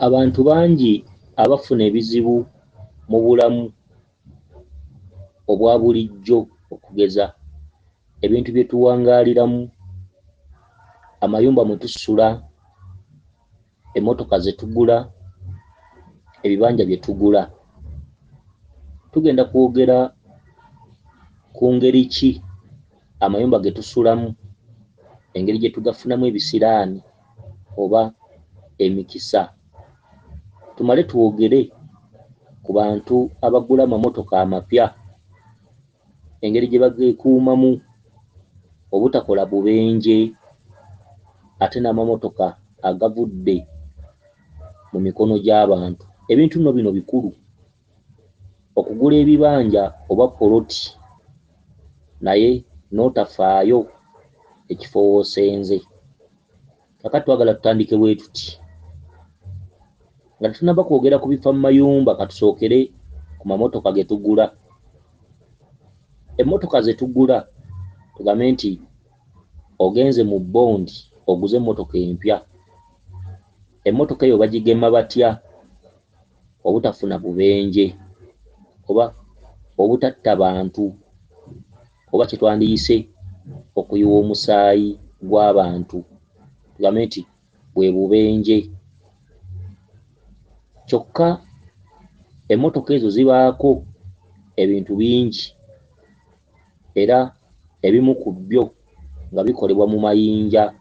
Abantu bangi abafuna ebizibu mu bulamu obwa bulijjo okugeza ebintu bye tuwangaaliramu, amayumba mwe tusula, emmotoka ze tugula, ebibanja bye tugula. Tugenda kwogera ku ngeri ki amayumba ge tusulamu, engeri gye tugafunamu ebisiraani oba emikisa. Tumale twogere ku bantu abagula amamotoka amapya, engeri gye bageekuumamu obutakola bubenje ate n'amamotoka agavudde mu mikono gy'abantu. Ebintu nno bino bikulu. Okugula ebibanja oba poloti naye n'otafaayo ekifo w'osenze. Kakati twagala tutandike bwe tuti. Nga tetunnaba kwogera ku bifa mu mayumba, katusookere ku mamotoka ge tugula. Emmotoka ze tugula tugambe nti ogenze mu bondi oguze emmotoka empya. Emmotoka eyo bagigema batya? Obutafuna bubenje oba obutatta bantu oba kye twandiyise okuyiwa omusaayi gw'abantu, tugambe nti bwe bubenje. Kyokka emmotoka ezo zibaako ebintu bingi era ebimu ku byo nga bikolebwa mu mayinja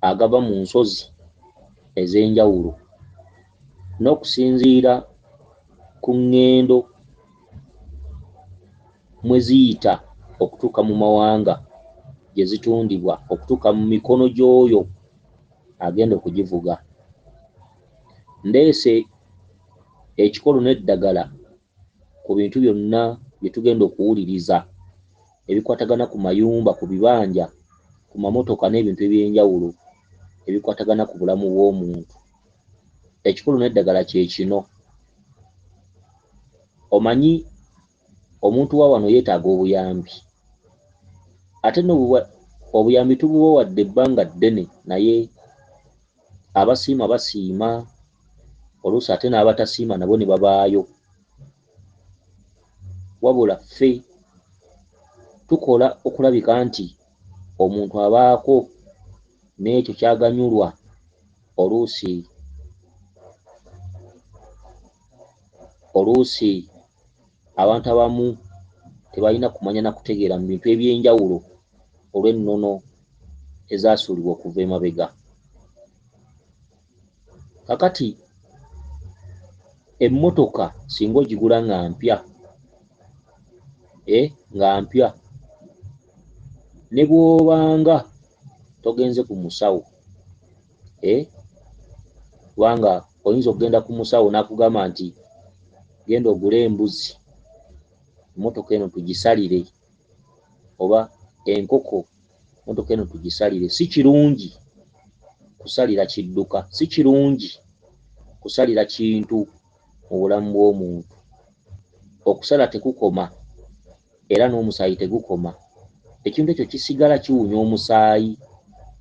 agava mu nsozi ez'enjawulo, n'okusinziira ku ŋŋendo mwe ziyita okutuuka mu mawanga gye zitundibwa, okutuuka mu mikono gy'oyo agenda okugivuga. Ndeese ekikolo n'eddagala ku bintu byonna bye tugenda okuwuliriza ebikwatagana ku mayumba, ku bibanja, ku mamotoka n'ebintu eby'enjawulo ebikwatagana ku bulamu bw'omuntu. Ekikolo n'eddagala kye kino. Omanyi omuntu wa wano yeetaaga obuyambi, ate obuyambi tubuwa wadde ebbanga ddene, naye abasiima basiima, oluusi ate n'abatasiima nabo ne babaayo. Wabula ffe tukola okulabika nti omuntu abaako n'ekyo ky'aganyulwa. Oluusi abantu abamu tebalina kumanya na kutegeera mu bintu eby'enjawulo olw'ennono ezasuulibwa okuva emabega. Kakati emmotoka singa ogigula nga mpya, nga mpya, ne bw'obanga togenze ku musawo, kubanga oyinza okugenda ku musawo n'akugamba nti genda ogule embuzi, emmotoka eno tugisalire, oba enkoko, emmotoka eno tugisalire. Si kirungi kusalira kidduka, si kirungi kusalira kintu mu bulamu bw'omuntu. Okusala tekukoma era n'omusaayi tegukoma. Ekintu ekyo kisigala kiwunya omusaayi,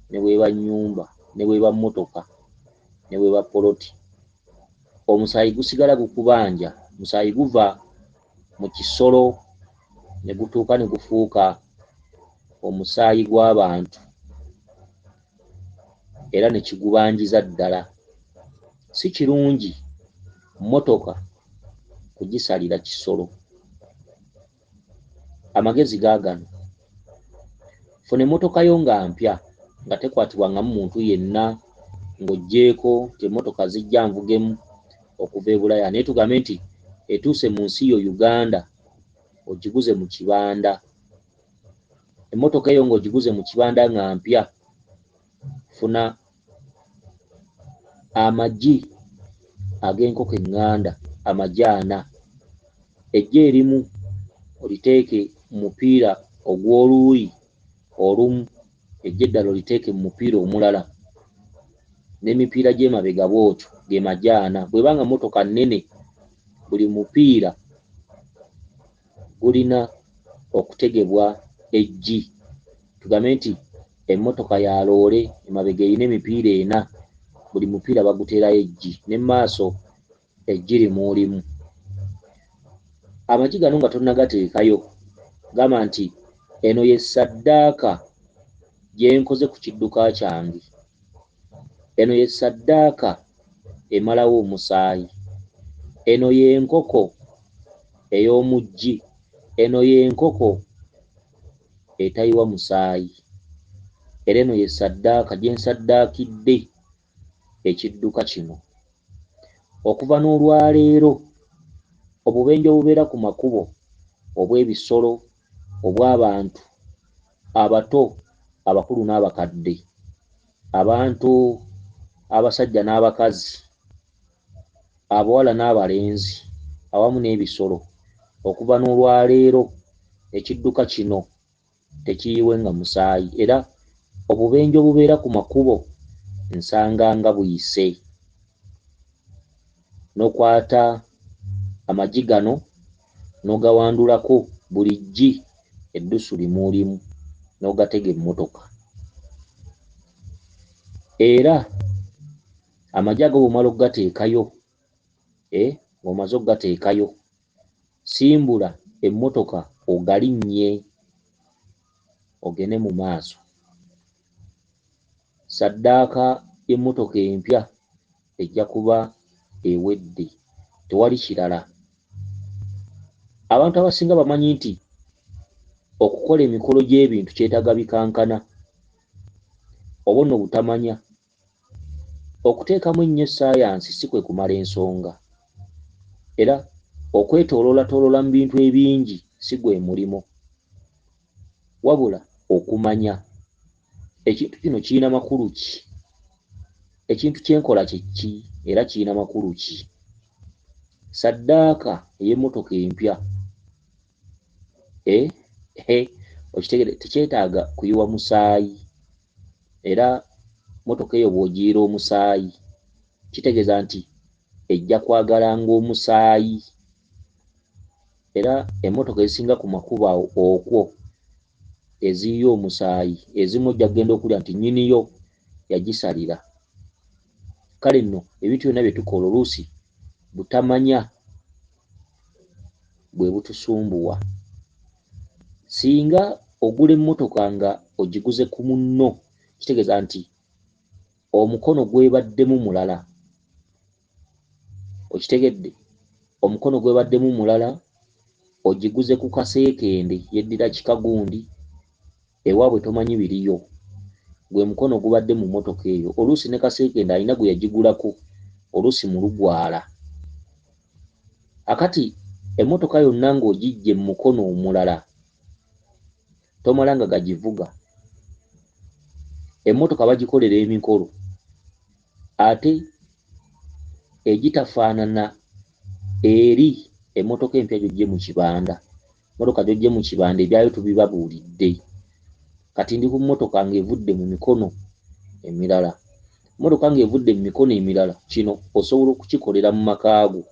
ne bw'eba nnyumba, ne bw'eba mmotoka, ne bw'eba poloti. Omusaayi gusigala gukubanja, omusaayi guva mu kisolo ne gutuuka ne gufuuka omusaayi gw'abantu era ne kigubanjiza ddala. Si kirungi mmotoka kugisalira kisolo. Amagezi gaagano, funa emmotoka yo nga mpya, nga tekwatibwangamu muntu yenna, ng'oggyeko nti emmotoka zijja nvugemu okuva e Bulaya, naye tugambe nti etuuse mu nsi yo Uganda, ogiguze mu kibanda. Emmotoka eyo ng'ogiguze mu kibanda nga mpya, funa amagi ag'enkoko eŋŋanda, amagi 4. Eggye erimu oliteeke mu mupiira ogw'oluuyi olumu, eggye eddala oliteeke mu mupiira omulala, n'emipiira gy'emabega bw'otyo, ge magi 4. Bw'ebanga mmotoka nnene, buli mupiira gulina okutegebwa eggi. Tugambe nti emmotoka ya loole emabega erina emipiira 4, buli mupiira baguterayo eggi ne maaso eggi limuulimu. Amagi gano nga tonnagateekayo gamba nti eno ye ssaddaaka gye nkoze ku kidduka kyange, eno ye ssaddaaka emalawo omusaayi, eno y'enkoko ey'omuggi, eno y'enkoko etayiwa musaayi, era eno ye ssaddaaka gye nsaddaakidde ekidduka kino. Okuva n'olwaleero obubenje obubeera ku makubo obw'ebisolo, obw'abantu abato, abakulu n'abakadde, abantu abasajja n'abakazi, abawala n'abalenzi awamu n'ebisolo, okuva n'olwaleero ekidduka kino tekiyiwenga musaayi, era obubenje obubeera ku makubo nsanga nga buyise. N'okwata amagi gano n'ogawandulako buli ggi eddusu limuulimu n'ogatega emmotoka. Era amagi ago bw'omala okugateekayo, bw'omaze okugateekayo, simbula emmotoka ogalinnye ogende mu maaso. Ssaddaaka y'emmotoka empya ejja kuba ewedde, tewali kirala. Abantu abasinga bamanyi nti okukola emikolo gy'ebintu kyetaaga bikankana, oba nno butamanya. Okuteekamu ennyo essaayansi si kwe kumala ensonga, era okwetooloolatooloola mu bintu ebingi si gwe mulimo, wabula okumanya ekintu kino kirina makulu ki, ekintu kye nkola kye ki, era kirina makulu ki. Ssaddaaka ey'emmotoka empya okitegere tekyetaaga kuyiwa musaayi, era mmotoka eyo bw'ogiyira omusaayi kitegeeza nti ejja kwagalanga omusaayi, era emmotoka ezisinga ku makubo okwo eziyiya omusaayi ezimu ojja kugenda okulya nti nnyiniyo yagisalira. Kale nno ebintu byonna bye tukola oluusi butamanya bwe butusumbuwa. Singa ogula emmotoka nga ogiguze ku munno, kitegeeza nti omukono gwebaddemu mulala, okitegedde, omukono gwebaddemu mulala, ogiguze ku kaseekende yeddira kika gundi, ewaabwe tomanyi biriyo, gwe mukono gubadde mu mmotoka eyo. Oluusi ne kaseekende alina gwe yagigulako, oluusi mu lugwala. Akati emmotoka yonna ng'ogiggye mu mukono omulala tomala nga gagivuga. Emmotoka bagikolera emikolo ate egitafaanana eri emmotoka empya gy'oggye mu kibanda. Emmotoka gy'oggye mu kibanda ebyayo tubibabuulidde. Kati ndi ku mmotoka ng'evudde mu mikono emirala. Emmotoka ng'evudde mu mikono emirala, kino osobola okukikolera mu makaago.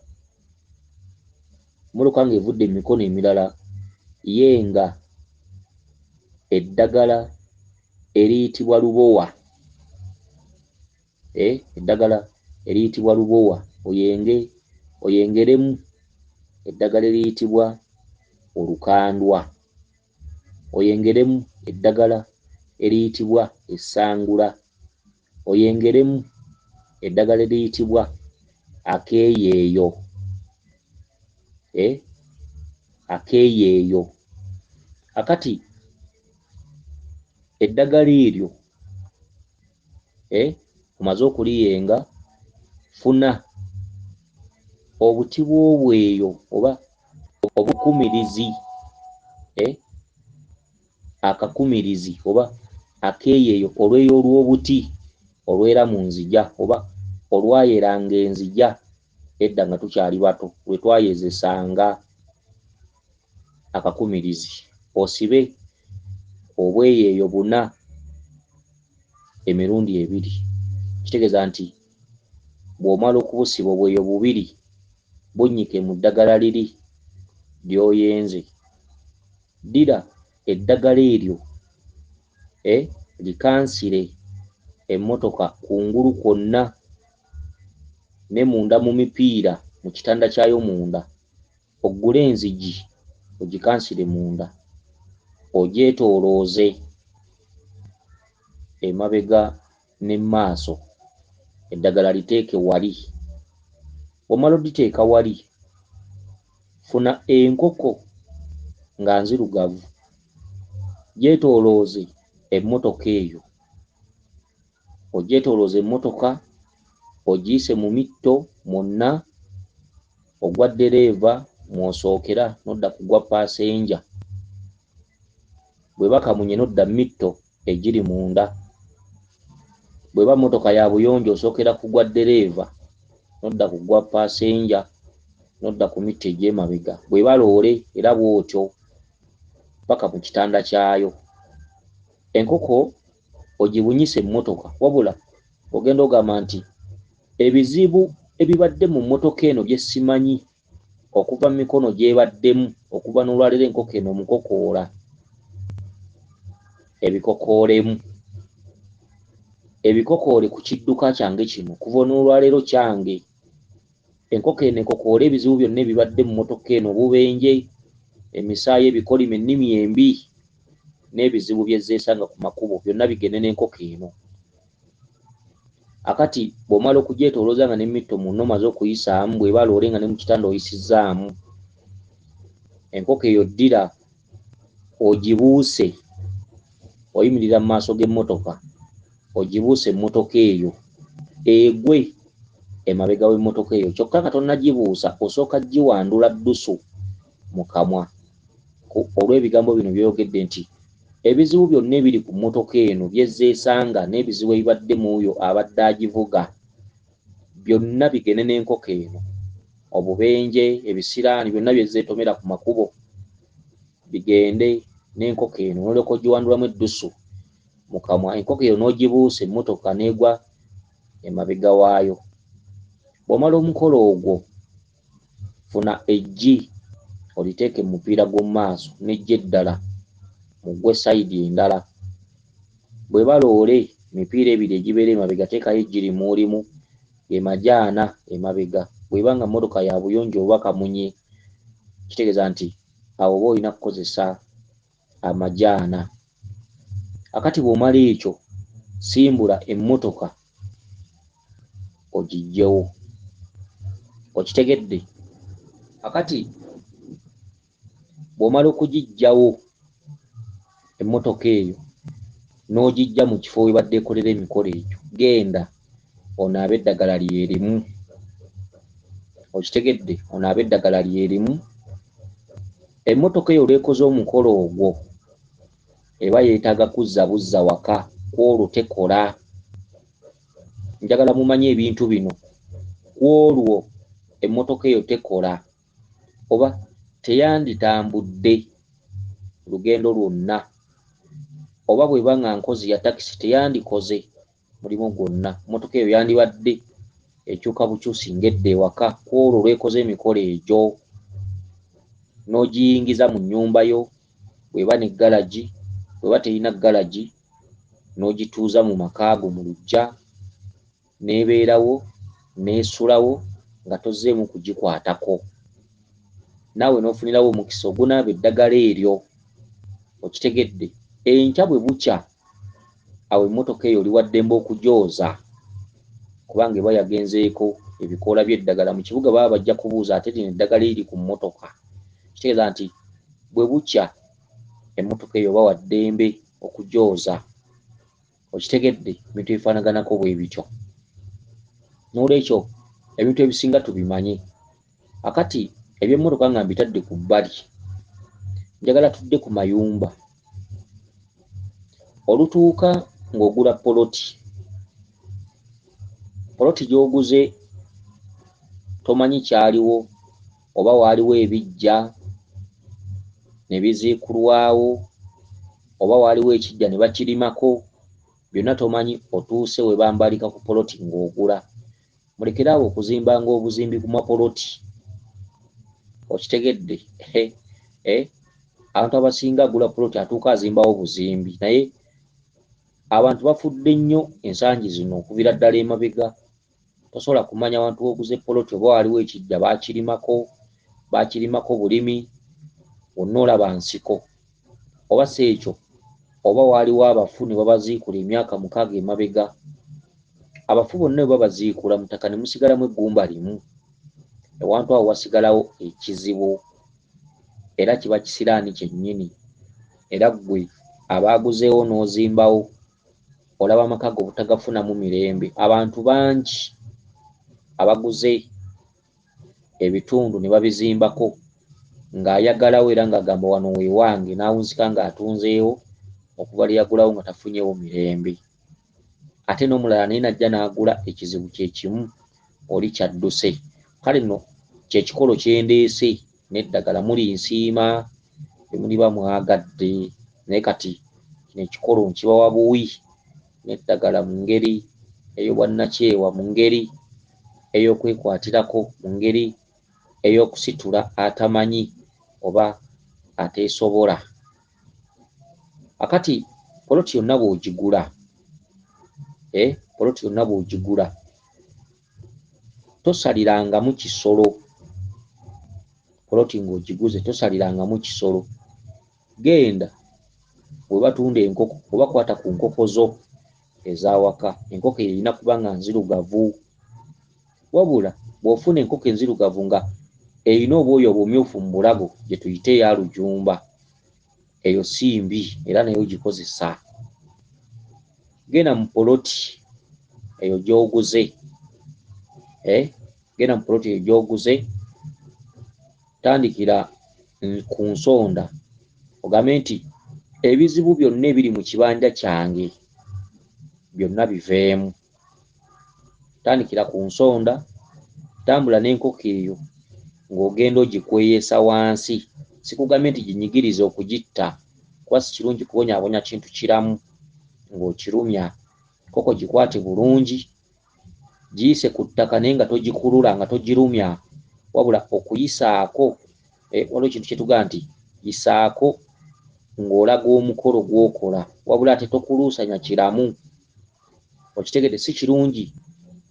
Emmotoka ng'evudde mu mikono emirala, yenga eddagala eriyitibwa lubowa, eddagala eriyitibwa lubowa oyengeremu eddagala eriyitibwa olukandwa, oyengeremu eddagala eriyitibwa essangula, oyengeremu eddagala eriyitibwa akeeyeeyo, akeeyeeyo. Akati eddagala eryo omaze okuliyenga, funa obuti bw'obweyo oba obukumirizi, akakumirizi oba akeeyeeyo olweyo olw'obuti olwera mu nzija oba olwayeranga enzija edda nga tukyali bato lwe twayezesanga akakumirizi. Osibe obweyeeyo buna emirundi ebiri, kitegeeza nti bw'omala okubusiba obweyo bubiri bunnyike mu ddagala liri ly'oyenze, ddira eddagala eryo likansire emmotoka kungulu kwonna ne munda mu mipiira mu kitanda kyayo munda oggule enzigi ogikansire munda ogyetoolooze emabega ne maaso eddagala liteeke wali. Omala oditeeka wali, funa enkoko nga nzirugavu gyetoolooze emmotoka eyo, ogyetoolooze emmotoka ogiyise mu mitto mwonna, ogwa ddereeva mw'osookera n'odda ku gwa paasenja. Bw'eba kamunye n'odda mitto egiri munda. Bw'eba mmotoka ya buyonjo osookera ku gwa ddereeva n'odda ku gwa paasenja n'odda ku mitto egy'emabega. Bw'eba loole era bw'otyo paka mu kitanda kyayo. Enkoko ogibunyise emmotoka, wabula ogenda ogamba nti ebizibu ebibadde mu mmotoka eno bye simanyi okuva mu mikono gy'ebaddemu okuva n'olwaleero enkoko eno omukokoola, ebikokoolemu. Ebikokoole ku kidduka kyange kino kuva n'olwaleero kyange. Enkoko eno ekokoola ebizibu byonna ebibadde mu mmotoka eno, obubenje, emisaayi, ebikolimo, ennimi embi n'ebizibu bye zeesanga ku makubo byonna bigende n'enkoko eno. Akati bw'omala okugyetoolooza nga n'emitto munno omaze okuyisaamu, bw'eba loole nga ne mu kitanda oyisizzaamu, enkoko eyo ddira ogibuuse, oyimirira mu maaso g'emmotoka, ogibuuse emmotoka eyo egwe emabega w'emmotoka eyo. Kyokka nga tonnagibuusa osooka giwandula ddusu mu kamwa olw'ebigambo bino by'oyogedde nti ebizibu byonna ebiri ku mmotoka eno bye zeesanga n'ebizibu ebibadde mu oyo abadde agivuga byonna bigende n'enkoko eno. Obubenje, ebisiraani byonna bye zeetomera ku makubo bigende n'enkoko eno, n'olyoka ogiwandulamu eddusu mu kamwa. Enkoko eyo n'ogibuusa emmotoka n'egwa emabega waayo. Bw'omala omukolo ogwo, funa eggi oliteeke mu mupiira gw'omu maaso n'eggi eddala muggwe sayidi endala. Bw'eba loole emipiira ebiri egibeera emabega teekayo eggi limu ge majaana emabega. Bw'eba nga mmotoka ya buyonjo oba kamunye, kitegeeza nti awo oba olina kukozesa amajaana. Akati bw'omala ekyo, simbula emmotoka ogiggyewo. Okitegedde? Akati bw'omala okugiggyawo emmotoka eyo n'ogiggya mu kifo we badde ekolera emikolo egyo, genda onaabe eddagala lyerimu. Okitegedde? Onaabe eddagala lyerimu. Emmotoka eyo olwekoze omukolo ogwo eba yeetaaga kuzza buzza waka, kwolwo tekola. Njagala mumanye ebintu bino. Kwolwo emmotoka eyo tekola oba teyanditambudde lugendo lwonna, oba bw'eba nga nkozi ya takisi teyandikoze mulimu gwonna. Emmotoka eyo yandibadde ekyuka bukyusi ng'edda ewaka. Kwolwo olwekoze emikolo egyo n'ogiyingiza mu nnyumba yo, bw'eba ne galagi, bw'eba terina galagi n'ogituuza mu makaago mu luggya, n'ebeerawo n'esulawo nga tozzeemu kugikwatako. Naawe n'ofunirawo omukisa ogunaaba eddagala eryo. Okitegedde? Enkya bwe bukya, awo emmotoka eyo oli waddembe okugyoza kubanga eba yagenzeeko ebikoola by'eddagala. Mu kibuga baba bajja kubuuza ate lino eddagala eriri ku mmotoka. Kitegeeza nti bwe bukya emmotoka eyo oba waddembe okugyoza. Okitegedde? Ebintu ebifaanaganako bwe bityo. N'olwekyo ebintu ebisinga tubimanye. Akati eby'emmotoka nga mbitadde ku bbali, njagala tudde ku mayumba. Olutuuka ng'ogula poloti, poloti gy'oguze tomanyi kyaliwo, oba waaliwo ebiggya ne biziikulwawo, oba waaliwo ekiggya ne bakirimako, byonna tomanyi. Otuuse we bambalika ku poloti ng'ogula. Mulekeraawo okuzimbanga obuzimbi ku mapoloti. Okitegedde? Abantu abasinga agula poloti atuuka azimbawo buzimbi, naye abantu bafudde nnyo ensangi zino okuviira ddala emabega. tosobola kumanya abantu oguze poloti oba waliwo ekijja bakirimako bulimi, wonna olaba nsiko. Oba si ekyo, oba waliwo abafu ne babaziikula emyaka 6 emabega. Abafu bonna bwe babaziikula mutaka ne musigalamu eggumba limu. Ewantu awo wasigalawo ekizibu, era kiba kisiraani kyennyini. Era ggwe abaaguzeewo n'ozimbawo, olaba amaka go butagafunamu mirembe. Abantu bangi abaguze ebitundu ne babizimbako ng'ayagalawo era ng'agamba wano weewange, n'awunzika ng'atunzeewo okuva lyagulawo nga tafunyeewo mirembe. Ate n'omulala naye najja n'agula ekizibu kye kimu, oli kyadduse. Kale nno kyekikolo kyendeese n'eddagala muli nsiima temuliba mwagadde, naye kati kino ekikolo nkibawa buwi n'eddagala mu ngeri ey'obwannakyewa, mu ngeri ey'okwekwatirako, mu ngeri ey'okusitula atamanyi oba ateesobola. Akati poloti yonna bw'ogigula, poloti yonna bw'ogigula tosalirangamu kisolo. Poloti ng'ogiguze tosalirangamu kisolo. Genda bwe batunda enkoko oba kwata ku nkoko zo ez'awaka. Enkoko erina kuba nga nzirugavu, wabula bw'ofuna enkoko enzirugavu nga erina obwoya obumyufu mu bulago gye tuyita eya lujumba, eyo si mbi era nayo gikozesa. Genda mu poloti eyo gy'oguze, genda mu poloti eyo gy'oguze, tandikira ku nsonda ogambe nti ebizibu byonna ebiri mu kibanja kyange byonna biveemu. Tandikira ku nsonda, tambula n'enkoko eyo ng'ogenda ogikweyesa wansi. Sikugambye nti ginyigirize okugitta, kuba si kirungi kubonyaabonya kintu kiramu ng'okirumya. Enkoko gikwate bulungi, giyise ku ttaka naye nga togikulula, nga togirumya, wabula okuyisaako. Waliwo ekintu kye tugamba nti yisaako ng'olaga omukolo gw'okola, wabula ate tokuluusanya kiramu. Okitegedde, si kirungi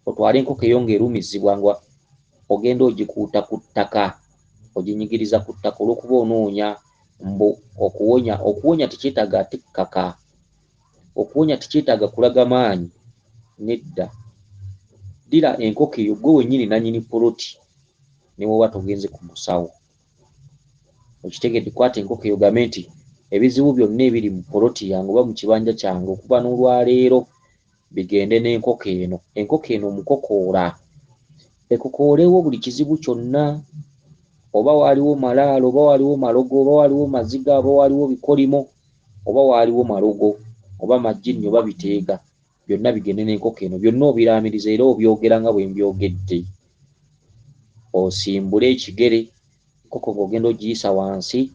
otwale enkoko eyo ng'erumizibwa nga ogenda ogikuuta ku ttaka, oginyigiriza ku ttaka olw'okuba onoonya okuwonya tekyetaaga ate kkaka, okuwonya tekyetaaga kulaga maanyi, nedda. Ddira enkoko eyo gwe wennyini nannyini poloti ne bw'oba togenze ku musawo. Okitegedde, kwata enkoko eyo gambe nti ebizibu byonna ebiri mu poloti yange oba mu kibanja kyange okuva n'olwaleero bigende n'enkoko eno. Enkoko eno omukokoola, ekokoolewo buli kizibu kyonna, oba waaliwo malaalo, oba waaliwo malogo, oba waaliwo maziga, oba waaliwo bikolimo, oba waaliwo malogo, oba majjinni oba biteega, byonna bigende n'enkoko eno. Byonna obiraamiriza era obyogera nga bwe mbyogedde. Osimbule ekigere, enkoko ng'ogenda ogiyisa wansi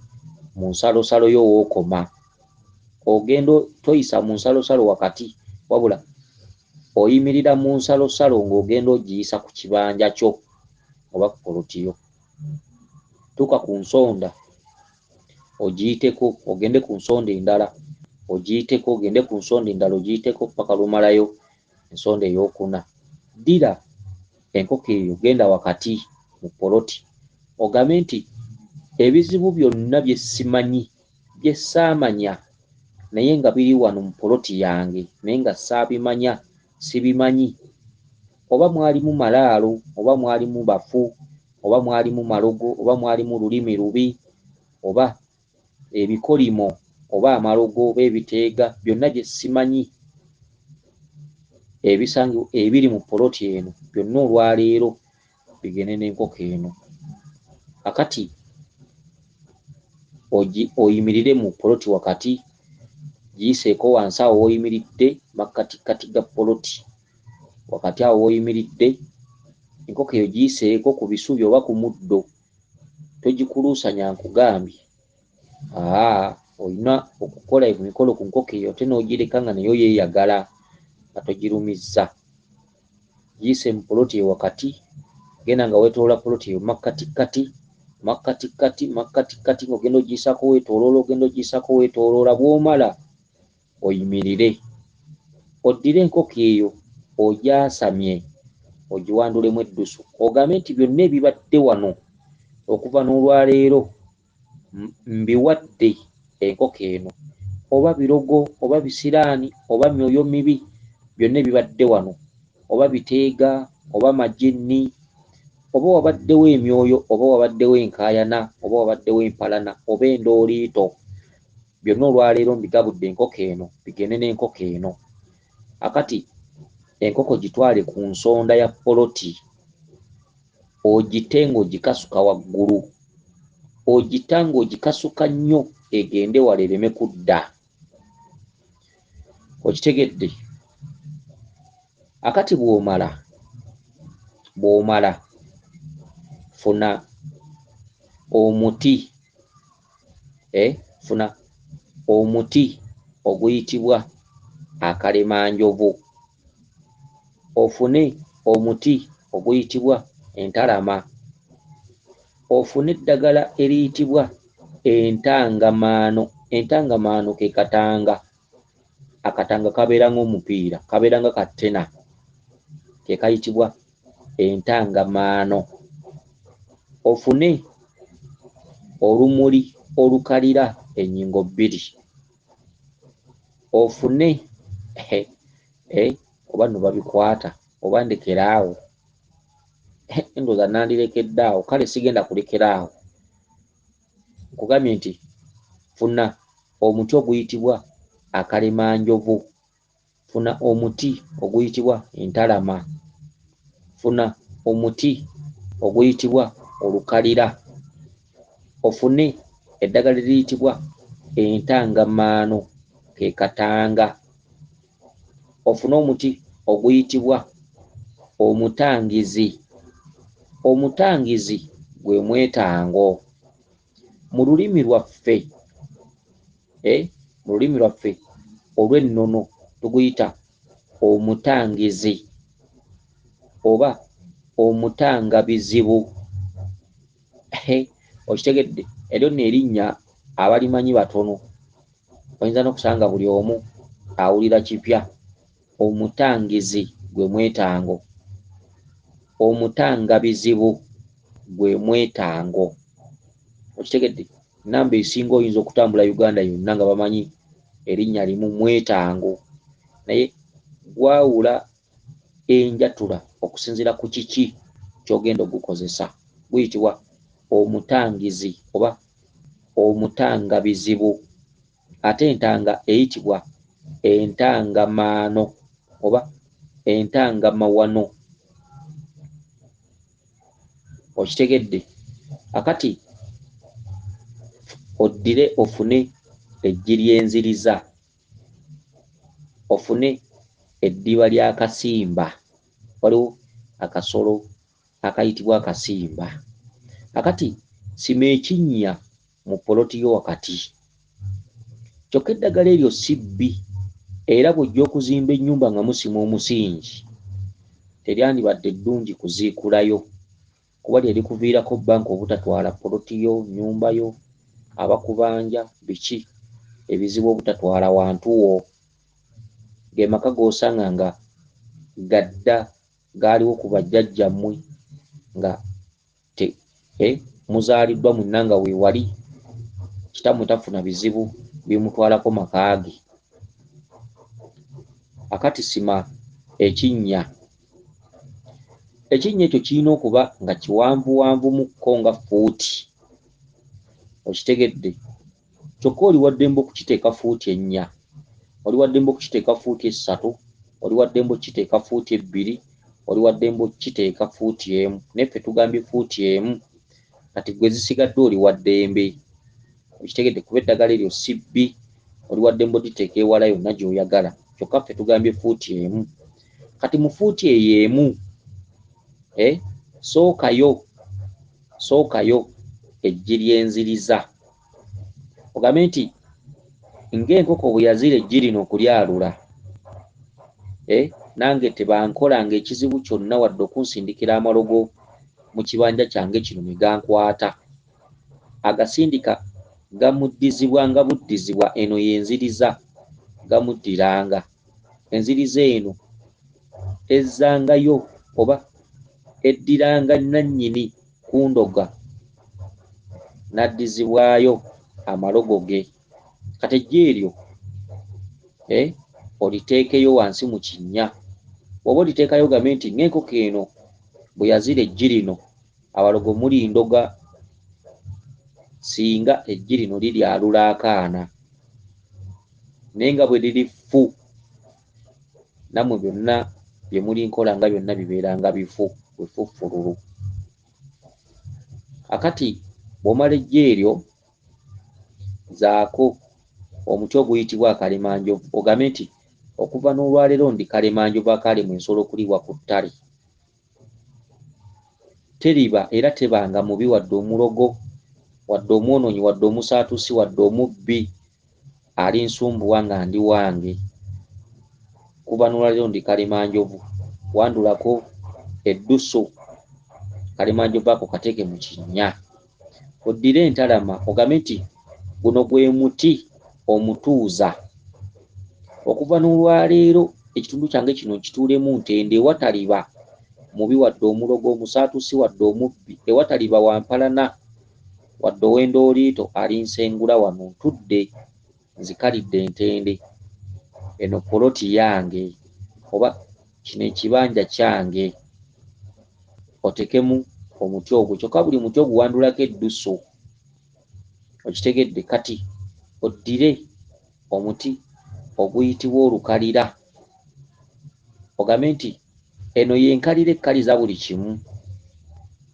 mu nsalosalo yo wookoma. Ogenda toyisa mu nsalosalo wakati, wabula oyimirira mu nsalosalo ng'ogenda ogiyisa ku kibanja kyo oba ku poloti yo. Tuuka ku nsonda ogiyiteko, ogende ku nsonda endala ogiyiteko, ogende ku nsonda endala ogiyiteko paka lumalayo ensonda ey'okuna. Ddira enkoko eyo, genda wakati mu poloti ogambe nti ebizibu byonna bye simanyi, bye saamanya naye nga biri wano mu poloti yange naye nga saabimanya, sibimanyi, oba mwalimu malaalo, oba mwalimu bafu, oba mwalimu malogo, oba mwalimu lulimi lubi, oba ebikolimo, oba amalogo, oba ebiteega, byonna bye simanyi ebisangiwo ebiri mu poloti eno byonna olwaleero bigende n'enkoko eno. Akati oyimirire mu poloti wakati, giyiseeko wansi awo w'oyimiridde, makkatikkati ga poloti wakati awo w'oyimiridde, enkoko eyo giyiseeko ku bisubi oba ku muddo, togikuluusanya nkugambye. Olina okukola emikolo ku nkoko eyo ate n'ogireka nga nayo yeeyagala nga togirumizza. Giyise mu poloti eyo wakati, genda nga weetoolola poloti eyo makkatikkati ng'ogenda ogiyisaako weetooloola, ogenda ogiyisaako weetooloola. Bw'omala oyimirire, oddire enkoko eyo ogyasamye ogiwandulemu eddusu ogambe nti byonna ebibadde wano okuva n'olwaleero mbiwadde enkoko eno, oba birogo oba bisiraani oba myoyo mibi, byonna ebibadde wano, oba biteega oba majenni, oba wabaddewo emyoyo oba wabaddewo enkaayana oba wabaddewo empalana oba endooliito, byonna olwaleero mbigabudde enkoko eno bigende n'enkoko eno. Akati enkoko gitwale ku nsonda ya poloti, ogite ng'ogikasuka waggulu, ogita ng'ogikasuka nnyo egende wala ereme kudda. Okitegedde? Akati bw'omala funa omuti oguyitibwa akalemanjovu, ofune omuti oguyitibwa entalama, ofune eddagala eriyitibwa entangamaano. Entangamaano ke katanga, akatanga kabeera ng'omupiira, kabeera nga katena, ke kayitibwa entangamaano. Ofune olumuli olukalira ennyingo bbiri, ofune oba nno babikwata oba ndekeraawo, ndowooza nandirekedde awo, kale sigenda kulekeraawo. Nkugambye nti funa omuti oguyitibwa akalemanjovu, funa omuti oguyitibwa entalama, funa omuti oguyitibwa olukalira, ofune eddagala eriyitibwa entangamaano ke katanga, ofune omuti oguyitibwa omutangizi. Omutangizi gwe mwetango. Mu lulimi lwaffe olw'ennono tuguyita omutangizi oba omutangabizibu. Okitegedde? Eryo nno erinnya abalimanyi batono, oyinza n'okusanga buli omu awulira kipya. Omutangizi gwe mwetango, omutangabizibu gwe mwetango. Okitegedde? Namba esinga oyinza okutambula Uganda yonna nga bamanyi erinnya limu mwetango, naye gwawula enjatula okusinziira ku kiki ky'ogenda ogukozesa. Guyitibwa omutangizi oba omutangabizibu, ate entanga eyitibwa entangamaano oba entangamawano. Okitegedde? Akati oddire ofune eggi ly'enziriza, ofune eddiba ly'akasimba. Waliwo akasolo akayitibwa akasimba. Akati sima ekinnya mu poloti yo wakati. Kyokka eddagala eryo si bbi, era bw'ojja okuzimba ennyumba nga musima omusingi teryandibadde ddungi kuziikulayo, kuba lyerikuviirako bbanka obutatwala poloti yo, nnyumba yo, abakubanja, biki ebizibu obutatwala wantu wo. Ge maka g'osanga nga gadda gaaliwo ku bajjajjammwe nga muzaaliddwa mwenna nga weewali, kitammwe tafuna bizibu bimutwalako maka ge. Akati sima ekinnya. Ekinnya ekyo kirina okuba nga kiwanvuwanvumukko nga fuuti. Okitegedde? Kyokka oli waddembe okukiteeka fuuti 4, oli waddembe okukiteeka fuuti 3, oli waddembe okukiteeka fuuti 2, oli waddembe okukiteeka fuuti 1, naye ffe tugambye fuuti 1. Kati gwe zisigadde oli waddembe. Okitegedde? Kuba eddagala eryo si bbi, oli waddembe oditeeka ewala yonna gy'oyagala, kyokka ffe tugambye fuuti 1. Kati mu fuuti eyo emu sookayo eggi ly'enziriza. Ogambe nti ng'enkoko bwe yazira eggi lino okulyalula, nange tebankolanga ekizibu kyonna wadde okunsindikira amalogo mu kibanja kyange kino ne gankwata. Agasindika gamuddizibwanga buddizibwa, eno y'enziriza, gamuddiranga. Enziriza eno ezzangayo oba eddiranga nannyini kundoga n'addizibwayo amalogo ge. Kati ejje eryo oliteekeyo wansi mu kinnya. Oba oliteekayo gambe nti ng'enkoko eno bwe yazira eggi lino abalogo muli ndoga, singa eggi lino liryalula akaana naye nga bwe liri ffu, nammwe byonna bye muli nkola nga byonna bibeeranga bifu, bifuffululu. Akati bw'omala eggi eryo zaako omuti oguyitibwa akalemanjovu, ogambe nti okuva n'olwaleero ndi kalemanjovu akalemwa ensolo okuliibwa ku ttale. Teriba era tebanga mubi wadde omulogo, wadde omwonoonyi, wadde omusaatusi, wadde omubbi ali nsumbuwa nga ndi wange. Kuva n'olwaleero ndi kalemanjovu, wandulako eddusu, kalemanjovu ako kateeke mu kinnya. Oddire entalama ogambe nti guno gwe muti omutuuza. Okuva n'olwaleero ekitundu kyange kino nkituulemu ntende, ewataliba mubi wadde omulogo, omusaatusi, wadde omubbi, ewataliba wampalana wadde ow'endooliito alinsengula wano, ntudde nzikalidde entende. Eno poloti yange oba kino ekibanja kyange. Otekemu omuti ogwo, kyokka buli muti oguwandulako eddusu. Okitegedde? Kati oddire omuti oguyitibwa olukalira, ogambe nti eno y'enkalira ekkaliza buli kimu,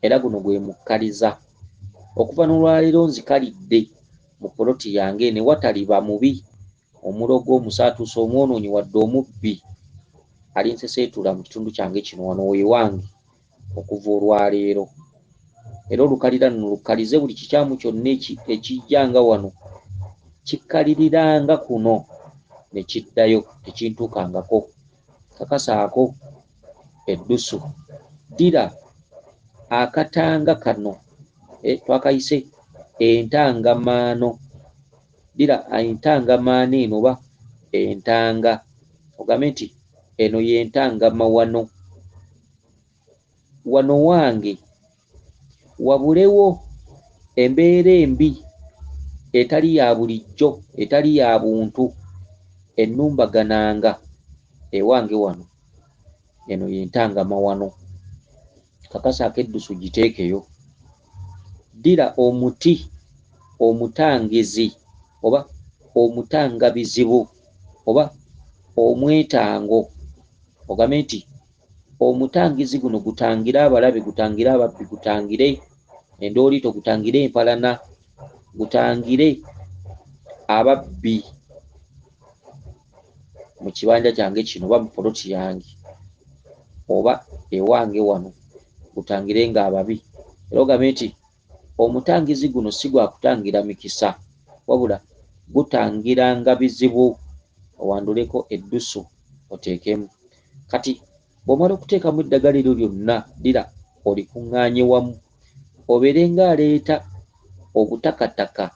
era guno gwe mukkaliza. Okuva n'olwaleero nzikalidde mu poloti yange ne wataliba mubi, omulogo, omusaatusi, omwonoonyi wadde omubbi alinseseetula mu kitundu kyange kino wano weewange okuva olwaleero. Era olukalira luno lukkalize buli kikyamu kyonna ekijjanga wano, kikkaliriranga kuno ne kiddayo, tekintuukangako. Kakasaako eddusu, ddira akatanga kano twakayise entangamaano, ddira entangamaano eno oba entanga, ogambe nti eno y'entangamawano. Wano wange wabulewo embeera embi etali ya bulijjo, etali ya buntu, ennumbagananga ewange wano, eno y'entangamawano. Kakasaako eddusu giteekeyo. Ddira omuti omutangizi oba omutangabizibu oba omwetango, ogambe nti omutangizi guno gutangire abalabe, gutangire ababbi, gutangire endooliito, gutangire empalana, gutangire ababbi mu kibanja kyange kino oba mu poloti yange oba ewange wano, gutangire nga ababi. Era ogambe nti omutangizi guno si gwa kutangira mikisa, wabula gutangiranga bizibu. Owanduleko eddusu oteekemu. Kati bw'omala okuteekamu eddagala eryo lyonna, ddira olikuŋŋaanye wamu, obeere ng'aleeta obutakataka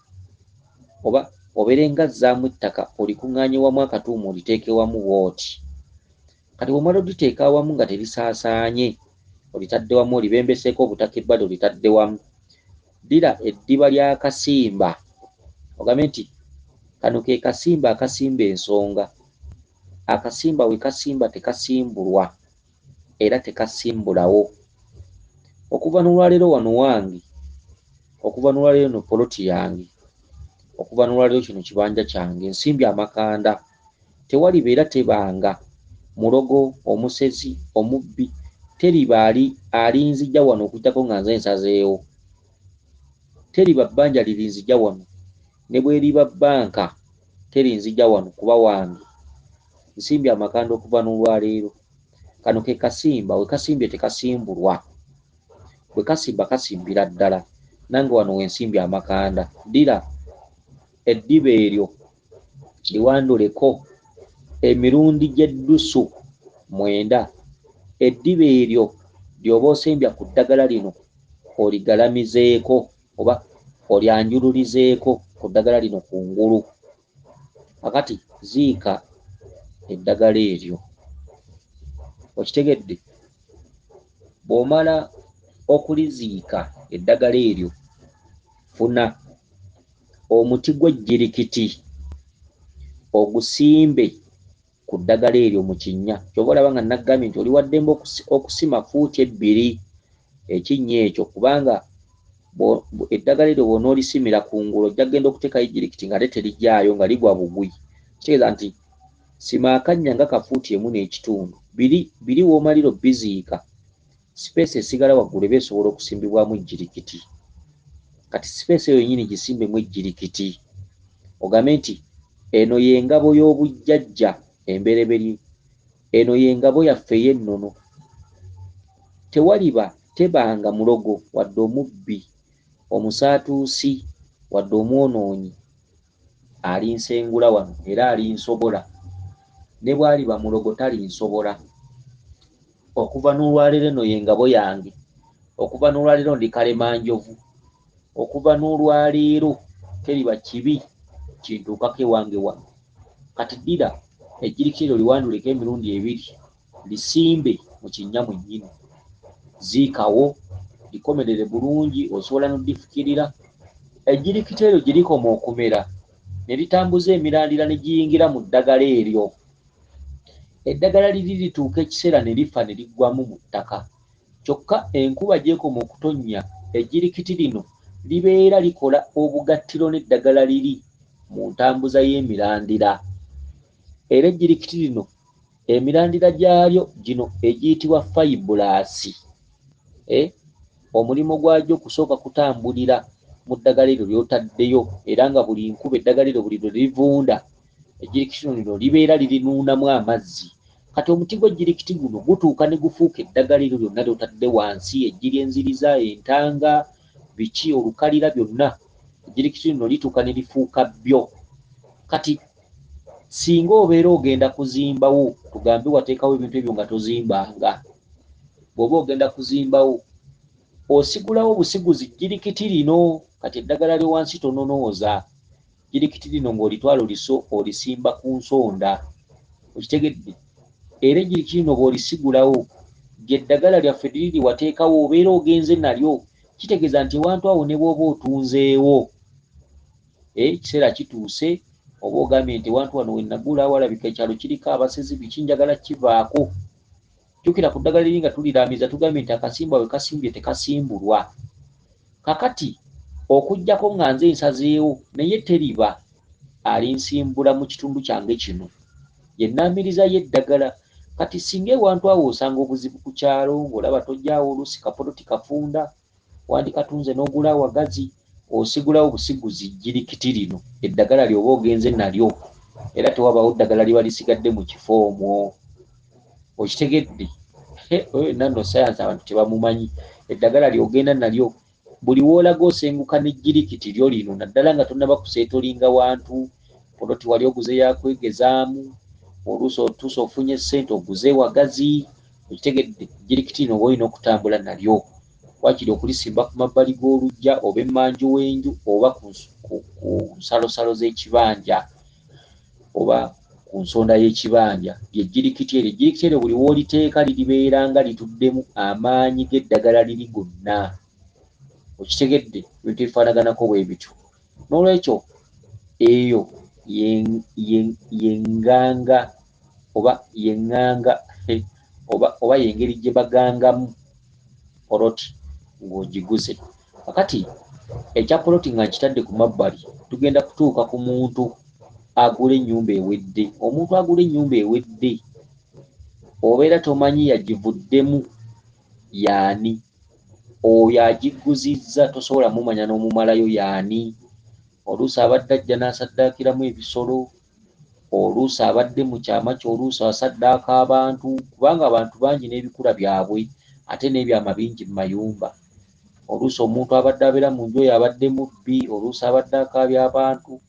oba obeere nga azzaamu ettaka, olikuŋŋaanye wamu akatuumu oliteeke wamu bw'oti. Kati bw'omala oditeeka wamu nga terisaasaanye, olitadde wamu, olibembeseeko obutaka ebbali olitadde wamu. Ddira eddiba ly'akasimba, ogambe nti kano ke kasimba akasimba ensonga. Akasimba we kasimba tekasimbulwa era tekasimbulawo. Okuva n'olwaleero wano wange, okuva n'olwaleero no poloti yange, okuva n'olwaleero kino kibanja kyange, nsimbye amakanda. Tewaliba era tebanga mulogo, omusezi, omubbi, teriba alinzijja wano okujjako nga nze nsazeewo. Teriba bbanja lirinzijja wano, ne bweriba bbanka terinzijja wano kuba wange. Nsimbye amakanda okuva n'olwaleero. Kano ke kasimba, we kasimbye tekasimbulwa. Bwe kasimba kasimbira ddala. Nange wano we nsimbye amakanda. Ddira eddiba eryo liwanduleko emirundi gy'eddusu 9. Eddiba eryo ly'oba osembya ku ddagala lino oligalamizeeko oba olyanjululizeeko ku ddagala lino kungulu. Akati ziika eddagala eryo. Okitegedde? bw'omala okuliziika eddagala eryo funa omuti gw'ejjirikiti ogusimbe ku ddagala eryo mu kinnya. Ky'oba olaba nga naggambye nti oli waddembe okusima fuuti 2 ekinnya ekyo, kubanga eddagala eryo bw'onoolisimira ku ngulu ojja kugenda okuteekayo ejjirikiti nga terijjaayo nga ligwa bugwi. Kitegeeza nti sima akannya nga kafuuti 1.5, biri w'omalira obbiziika, sipeesi esigala waggulu eba esobola okusimbibwamu ejjirikiti. Kati sipeesi eyo yennyini gisimbemu ejjirikiti, ogambe nti eno y'engabo y'obujjajja embereberye, eno y'engabo yaffe ey'ennono. Tebanga mulogo wadde omubbi, omusaatuusi wadde omwonoonyi alinsengula wano era alinsobola. Ne bw'aliba mulogo talinsobola. Okuva n'olwaleero eno y'engabo yange, okuva n'olwaleero ndi kalemanjovu, okuva n'olwaleero teriba kibi kintuukako ewange wano. Kati ddira ejjirikiti eryo liwanduleko emirundi 2, lisimbe mu kinnya mwennyini, ziikawo likomerere bulungi, osobola n'oddifukirira. Ejjirikiti eryo gye likoma okumera ne litambuza emirandira ne giyingira mu ddagala eryo. Eddagala liri lituuka ekiseera ne lifa ne liggwamu mu ttaka. Kyokka enkuba gy'ekoma okutonnya, ejjirikiti lino libeera likola obugattiro n'eddagala liri mu ntambuza y'emirandira. Era ejjirikiti lino emirandira gyalyo gino egiyitibwa fayibulaasi, omulimo gwagyo kusooka kutambulira mu ddagala eryo ly'otaddeyo, era nga buli nkuba eddagala eryo buli lwe livunda, ejjirikiti lino libeera lirinuunamu amazzi. Kati omuti gw'ejjirikiti guno gutuuka ne gufuuka eddagala eryo lyonna ly'otadde wansi, ejjiri enziriza, entanga, biki, olukalira, byonna ejjirikiti lino lituuka ne lifuuka bbyo. Kati singa obeera ogenda kuzimbawo, tugambe wateekawo ebintu ebyo nga tozimbanga, bw'oba ogenda kuzimbawo osigulawo busiguzi jjirikiti lino. Kati eddagala lyo wansi tononooza, jjirikiti lino ng'olitwala olisimba ku nsonda, okitegedde? Era ejjirikiti lino bw'olisigulawo gy'eddagala lyaffe liri wateekawo obeera ogenze nalyo, kitegeeza nti ewantu awo ne bw'oba otunzeewo, ekiseera kituuse, oba ogambye nti ewantu wano we nagula walabika ekyalo kiriko abasezi, biki njagala kivaako. Jjukira ku ddagala liri nga tuliraamiza tugambye nti akasimba we kasimbye tekasimbulwa. Kakati okuggyako nga nze nsazeewo naye teriba alinsimbula mu kitundu kyange kino, ye nnaamiriza y'eddagala. Kati singa ewantu awo osanga obuzibu ku kyalo, ng'olaba tojjaawo oluusi kapoloti kafunda, wandikatunze n'ogula awagazi, osigulawo busiguzi jjirikiti lino, eddagala ly'oba ogenze nalyo, era tewabaawo ddagala liba lisigadde mu kifo omwo, okitegedde? Oyo yenna nno sayansi abantu tebamumanyi. Eddagala ly'ogenda nalyo buli w'olaga osenguka n'ejjirikiti lyo lino, naddala nga tonnaba kuseetolinga wantu, poloti wali oguze yakwegezaamu, oluusi otuusa ofunye ssente oguze wagazi, okitegedde? Ejjirikiti lino oba olina okutambula nalyo, wakiri okulisimba ku mabbali g'oluggya oba emmanju w'enju oba ku nsalosalo z'ekibanja oba ku nsonda y'ekibanja, ly'ejjirikiti eryo. Ejjirikiti eryo buli w'oliteeka liribeera nga lituddemu amaanyi g'eddagala liri gonna, okitegedde? Ebintu ebifaanaganako bwe bityo. N'olwekyo eyo y'enganga oba y'engeri gye bagangamu poloti ng'ogiguze. Kakati ekya poloti nga nkitadde ku mabbali, tugenda kutuuka ku muntu agula ennyumba ewedde. Omuntu agula ennyumba ewedde obeera tomanyi yagivuddemu yaani, oyo agiguzizza tosobola mumanya n'omumalayo yaani. Oluusi abadde ajja n'asaddaakiramu ebisolo, oluusi abadde mu kyama kye, oluusi asaddaaka abantu, kubanga abantu bangi n'ebikula byabwe ate n'ebyama bingi mu mayumba. Oluusi omuntu abadde abeera mu nju oyo abadde mubbi, oluusi abadde akaabya abantu,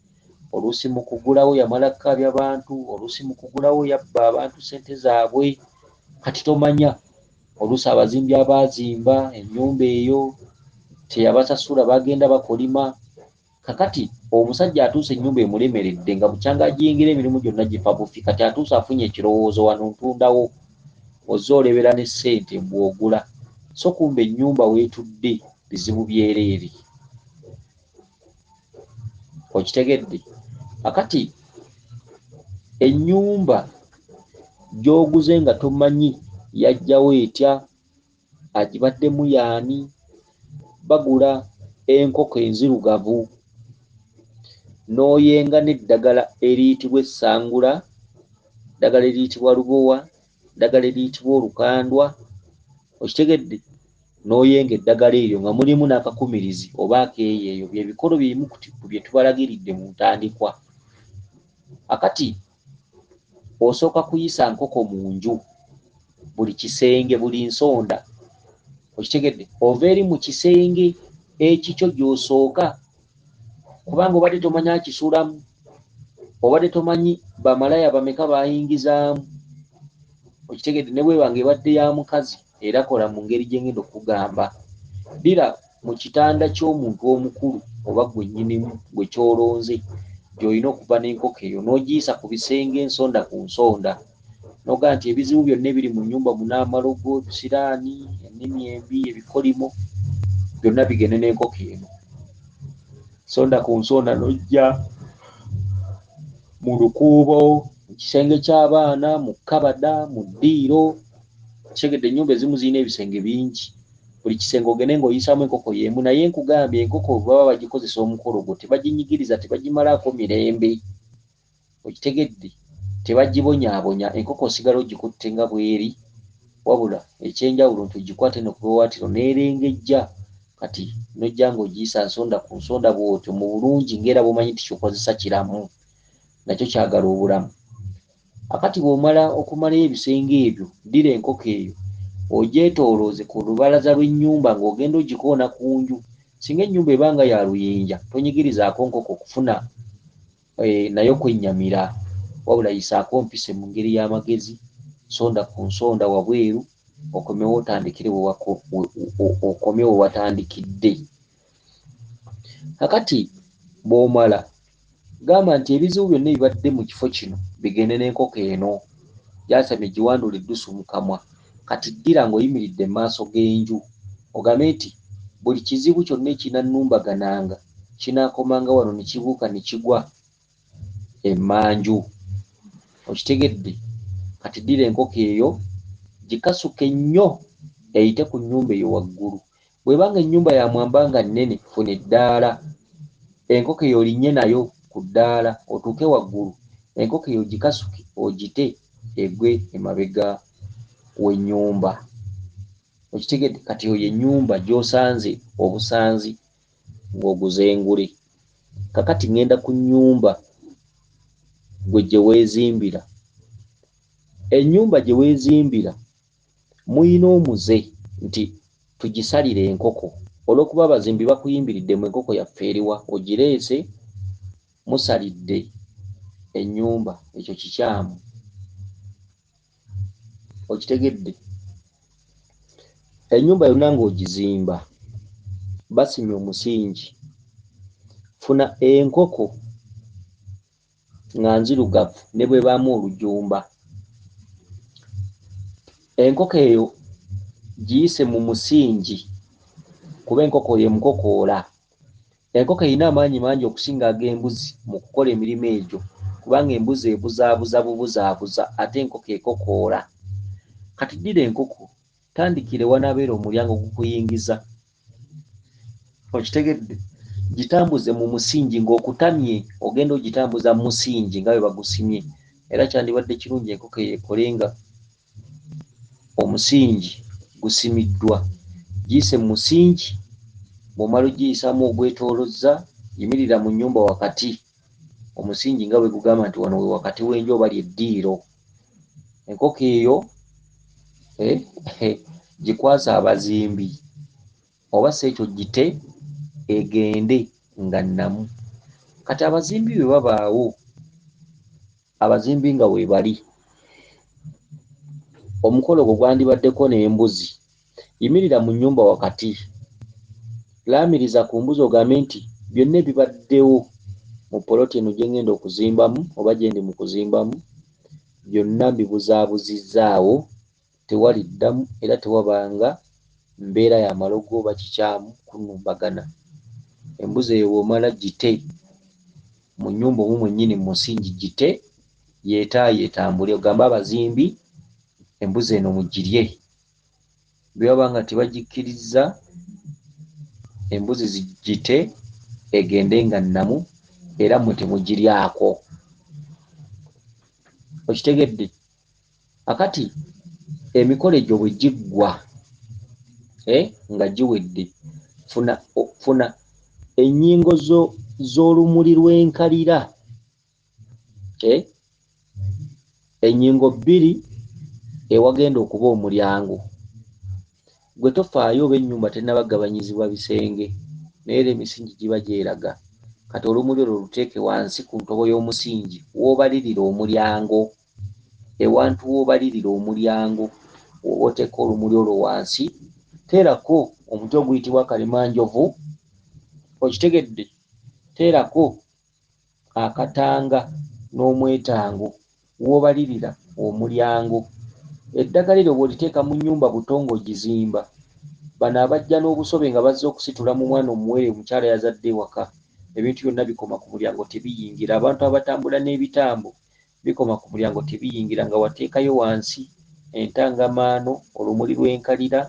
oluusi mu kugulawo yamala kukaabya abantu, oluusi mu kugulawo yabba abantu ssente zaabwe. Kati tomanya, oluusi abazimbi abaazimba ennyumba eyo teyabasasula, bagenda bakolima. Kakati omusajja atuuse ennyumba emulemeredde nga bukyanga agiyingira emirimu gyonna gifa bufi, kati atuuse afunye ekirowoozo wano ntundawo, ozze olebera ne ssente bw'ogula. so kumbe ennyumba weetudde bizibu byereere. Okitegedde? Akati ennyumba gy'oguze nga tomanyi yajjawo etya, agibaddemu yaani, bagula enkoko enzirugavu n'oyenga n'eddagala eriyitibwa essangula, ddagala eriyitibwa lubowa, ddagala eriyitibwa olukandwa. Okitegedde? N'oyenga eddagala eryo nga mulimu n'akakumirizi oba akeeyeeyo, bye bikolo bimu ku bye tubalagiridde mu ntandikwa. Akati osooka kuyisa nkoko mu nju, buli kisenge, buli nsonda. Okitegedde? Ova eri mu kisenge ekikyo gy'osooka, kubanga obadde tomanyi akisulamu, obadde tomanyi bamalaya bameka bayingizaamu. Okitegedde? Ne bweba ng'ebadde ya mukazi, era kola mu ngeri gye ngenda okugamba. Ddira mu kitanda ky'omuntu omukulu oba gwe nnyinimu gwe kyolonze, gy'olina okuva n'enkoko eyo n'ogiyisa ku bisenge ensonda ku nsonda, n'ogaa nti ebizibu byonna ebiri mu nnyumba muno, amalogo, siraani, ennimi embi, ebikolimo, byonna bigende n'enkoko eno. Nsonda ku nsonda n'ojja mu lukuubo, mu kisenge ky'abaana, mu kkabada, mu ddiiro. Kitegedde? Ennyumba ezimu zirina ebisenge bingi, buli kisenge ogende ng'oyisaamu enkoko y'emu. Naye nkugambye enkoko baba bagikozesa omukolo gwo, tebaginyigiriza, tebagimalaako mirembe. Okitegedde? Tebagibonyaabonya, enkoko osigala ogikutte nga bw'eri, wabula ekyenjawulo nti ogikwate n'okubawaatiro n'erengejja. Kati n'ojja ng'ogiyisa nsonda ku nsonda bw'otyo mu bulungi ng'era bw'omanyi nti ky'okozesa kiramu, nakyo kyagala obulamu. Akati bw'omala okumalayo ebisenge ebyo, ddira enkoko eyo ogyetoolooze ku lubalaza lw'ennyumba ng'ogenda ogikoona ku nju. Singa ennyumba eba nga ya luyinja, tonyigirizaako nkoko okufuna nayo kwennyamira, wabula yisaako mpise mu ngeri y'amagezi, nsonda ku nsonda wabweru, okomewo otandikire okome we watandikidde. Kakati bw'omala gamba nti ebizibu byonna ebibadde mu kifo kino bigende n'enkoko eno, gyasamye giwandula eddusu mu kamwa. Kati ddira ng'oyimiridde mu maaso g'enju, ogambe nti buli kizibu kyonna ekinannumbagananga kinaakomanga wano ne kibuuka ne kigwa emmanju. Okitegedde? Kati ddira enkoko eyo gikasuke nnyo eyite ku nnyumba eyo waggulu. Bw'ebanga ennyumba ya mwamba nga nnene, funa eddaala, enkoko eyo olinnye nayo ku ddaala otuuke waggulu, enkoko eyo gikasuke ogite egwe emabega w'ennyumba. Okitegedde? Kati eyo y'ennyumba gy'osanze obusanzi ng'oguze engule. Kakati ŋŋenda ku nnyumba gwe gye weezimbira. Ennyumba gye weezimbira muyina omuze nti tugisalire enkoko, olw'okuba abazimbi bakuyimbiridde mu enkoko yaffe eriwa, ogireese musalidde ennyumba, ekyo kikyamu. Okitegedde? Ennyumba yonna ng'ogizimba basimye omusingi, funa enkoko nga nzirugavu ne bw'ebaamu olujumba. Enkoko eyo giyise mu musingi, kuba enkoko y'emukokoola. Enkoko erina amaanyi mangi okusinga ag'embuzi mu kukola emirimu egyo, kubanga embuzi ebuzaabuza bubuzaabuza ate enkoko ekokoola. Kati ddira enkoko tandikire wanaabeera omulyango gukuyingiza. Okitegedde? Gitambuze mu musingi ng'okutamye, ogenda ogitambuza mu musingi nga bwe bagusimye. Era kyandibadde kirungi enkoko eyo ekole nga omusingi gusimiddwa. Giyise mu musingi, bw'omala ogiyisaamu ogwetoolozza, yimirira mu nnyumba wakati, omusingi nga bwe gugamba nti wano we wakati w'enju oba ly'eddiiro. Enkoko eyo gikwasa abazimbi, oba si ekyo gite egende nga nnamu. Kati abazimbi bwe babaawo, abazimbi nga we bali, omukolo gwo gwandibaddeko n'embuzi, yimirira mu nnyumba wakati, laamiriza ku mbuzi ogambe nti byonna ebibaddewo mu poloti eno gye ngenda okuzimbamu oba gye ndi mu kuzimbamu, byonna mbibuzaabuzizzaawo, tewali ddamu era tewabanga mbeera ya malogo oba kikyamu kunumbagana. Embuzi eyo bw'omala gite mu nnyumba omwo mwennyini mu musingi gite yeetaaye etambule, ogambe abazimbi embuzi eno mugirye. Bwe baba nga tebagikkiriza embuzi zigite egende nga nnamu era mmwe temugiryako. Okitegedde? Akati emikolo egyo bwe giggwa nga giwedde, funa ennyingo z'olumuli lw'enkalira, ennyingo bbiri ewagenda okuba omulyango. Gwe tofaayo oba ennyumba tennabagabanyizibwa bisenge, naye era emisingi giba gyeraga. Kati olumuli olwo luteeke wansi ku ntobo y'omusingi w'obalirira omulyango, ewantu w'obalirira omulyango woba oteeka olumuli olwo wansi, teerako omuti oguyitibwa kalimanjovu, okitegedde? Teerako akatanga n'omwetango w'obalirira omulyango. Eddagala eryo bw'oliteeka mu nnyumba buto ng'ogizimba, bano abajja n'obusobe nga bazze okusitula mu mwana omuwere omukyala yazadde ewaka, ebintu byonna bikoma ku mulyango tebiyingira. Abantu abatambula n'ebitambo bikoma ku mulyango tebiyingira, nga wateekayo wansi entangamaano, olumuli lw'enkalira,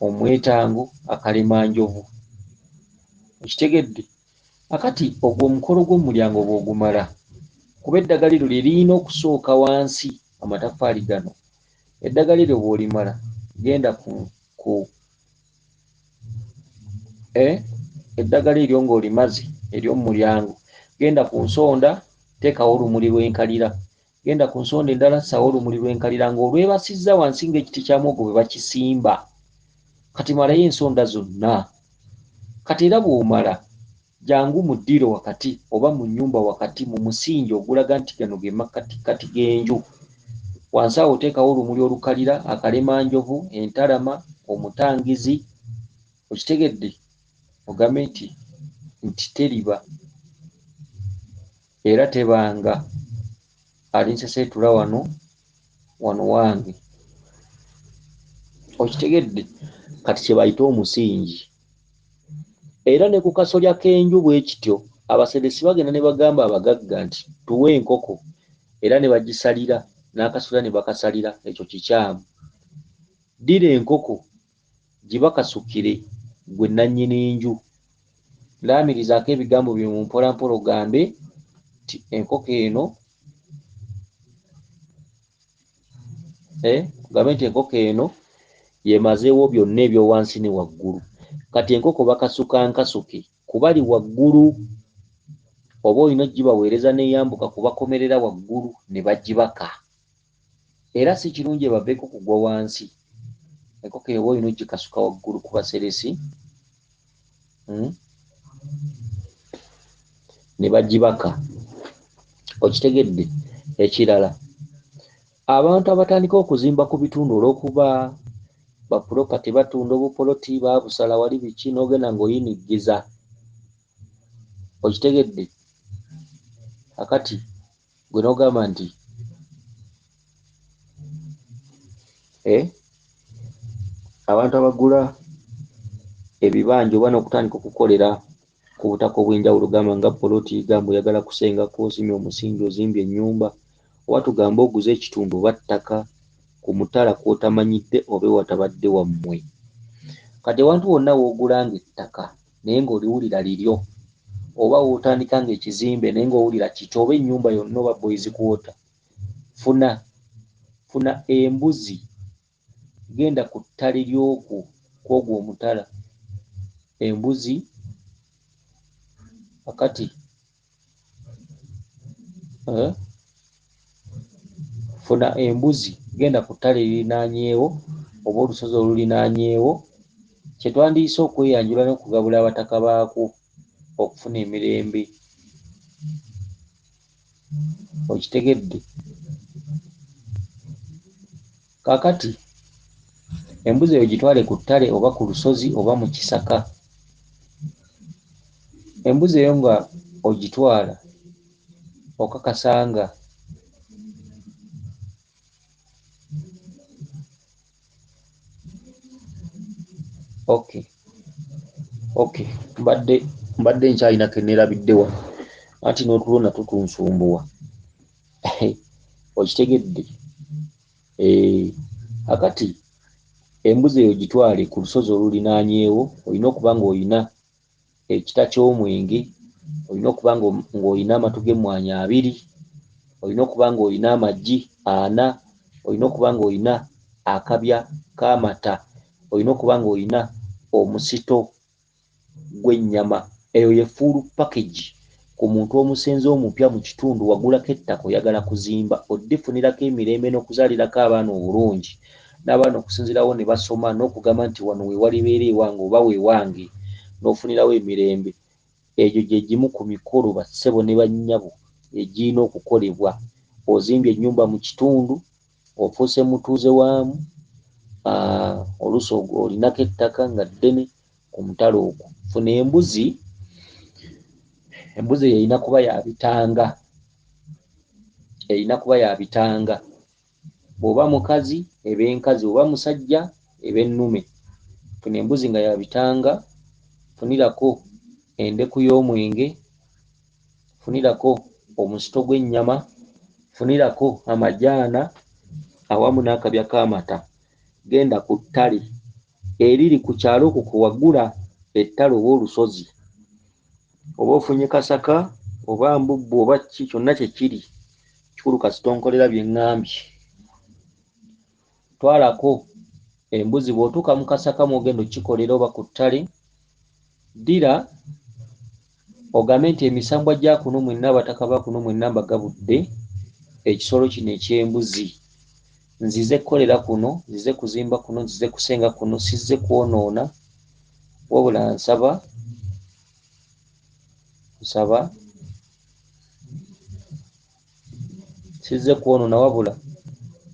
omwetango, akalemanjovu. Okitegedde? Akati ogwo omukolo gw'omulyango bw'ogumala, kuba eddagala eryo lye lirina okusooka wansi amataffaali gano. Eddagala eryo bw'olimala genda eddagala eryo ng'olimaze ery'omulyango, genda ku nsonda teekawo olumuli lw'enkalira, genda ku nsonda endala ssawo olumuli lw'enkalira ng'olwebasizza wansi ng'ekiti kya muwogo bwe bakisimba. Kati malayo ensonda zonna. Kati era bw'omala jangu mu ddiro wakati oba mu nnyumba wakati mu musingi ogulaga nti gano ge makkati g'enju. Wansi awo oteekawo olumuli olukalira, akalemanjovu, entalama, omutangizi. Okitegedde? Ogambe nti teriba era tebanga alinseseetula wano wange. Okitegedde? Kati kye bayita omusingi. Era ne ku kasolya k'enju bwe kityo, abaseresi bagenda ne bagamba abagagga nti tuwe enkoko, era ne bagisalira n'akasolya ne bakasalira. Ekyo kikyamu. Ddira enkoko gibakasukire gwe nannyini nju. Laamirizaako ebigambo byo mu mpolampola ogambe nti enkoko eno ogambe nti enkoko eno yemazeewo byonna ebyowansi ne waggulu. Kati enkoko bakasuka nkasuke kubali waggulu, oba olina ogibaweereza n'eyambuka kubakomerera waggulu ne bagibaka. Era si kirungi ebaveeko kugwa wansi. Enkoko eyo oba olina ogikasuka waggulu ku baseresi ne bagibaka. Okitegedde? Ekirala, abantu abatandika okuzimba ku bitundu olw'okuba bapuloka tebatunda obupoloti baabusala wali biki n'ogenda ng'oyiniggiza. Okitegedde? Akati gwe n'ogamba nti abantu abagula ebibanja oba n'okutandika okukolera ku butaka obw'enjawulo, gamba nga poloti, gamba oyagala kusengako ozimya omusingi, ozimbye ennyumba, oba tugambe oguze ekitundu oba ttaka ku mutala kw'otamanyidde oba watabadde wammwe. Kati ewantu wonna w'ogulanga ettaka naye ng'oliwulira liryo, oba w'otandika ng'ekizimbe naye ng'owulira kito, oba ennyumba yonna oba boys quarter, funa embuzi, genda ku ttale ly'okwo kw'ogwo omutala, embuzi akati funa embuzi, genda ku ttale erinaanyeewo oba olusozi olulinaanyeewo, kye twandiyise okweyanjula n'okugabula abataka baakwo okufuna emirembe. Okitegedde? Kaakati embuzi eyo gitwale ku ttale oba ku lusozi oba mu kisaka. Embuzi eyo nga ogitwala okakasanga Okay. Okay. Mbadde nkyalina kenerabiddewa anti n'otulona tutunsumbuwa. Okitegedde? Akati embuzi eyo gitwale ku lusozi olulinaanyeewo, olina okuba ng'olina ekita ky'omwenge, olina okuba ng'olina amatu g'emmwanyi 2, olina okuba ng'olina amagi 4, olina okuba ng'olina akabya k'amata, olina okuba ng'olina omusito gw'ennyama. Eyo ye full package ku muntu omusenze omupya mu kitundu wagulako ettaka oyagala kuzimba, oddifunirako emirembe n'okuzaalirako abaana obulungi, n'abaana okusinzirawo ne basoma n'okugamba nti wano we walibeera ewange oba wewange, n'ofunirawo emirembe. Egyo gye gimu ku mikolo bassebo ne bannyabo egirina okukolebwa. Ozimbye ennyumba mu kitundu, ofuuse mutuuze waamu, oluusi olinako ettaka nga ddene ku mutalo okwo. Funa embuzi erina kuba ya bitanga, erina kuba ya bitanga. Bw'oba mukazi eba enkazi, oba musajja eba ennume. Funa embuzi nga ya bitanga, funirako endeku y'omwenge, funirako omusito gw'ennyama, funirako amajaana awamu n'akabya k'amata. Genda ku ttale eriri ku kyalo okwo kwe wagula ettale oba olusozi, oba ofunye kasaka oba mbubbu oba ki, kyonna kye kiri kikulu kasitonkolera bye ŋŋambye. Twalako embuzi, bw'otuuka mu kasaka mw'ogenda okkikolera oba ku ttale, ddira ogambe nti emisambwa gya kuno mwenna abataka ba kuno mwenna mbagabudde ekisolo kino eky'embuzi. Nzize kukolera kuno, nzize kuzimba kuno, nzize kusenga kuno, sizze kwonoona, wabula nsaba sizze kwonoona wabula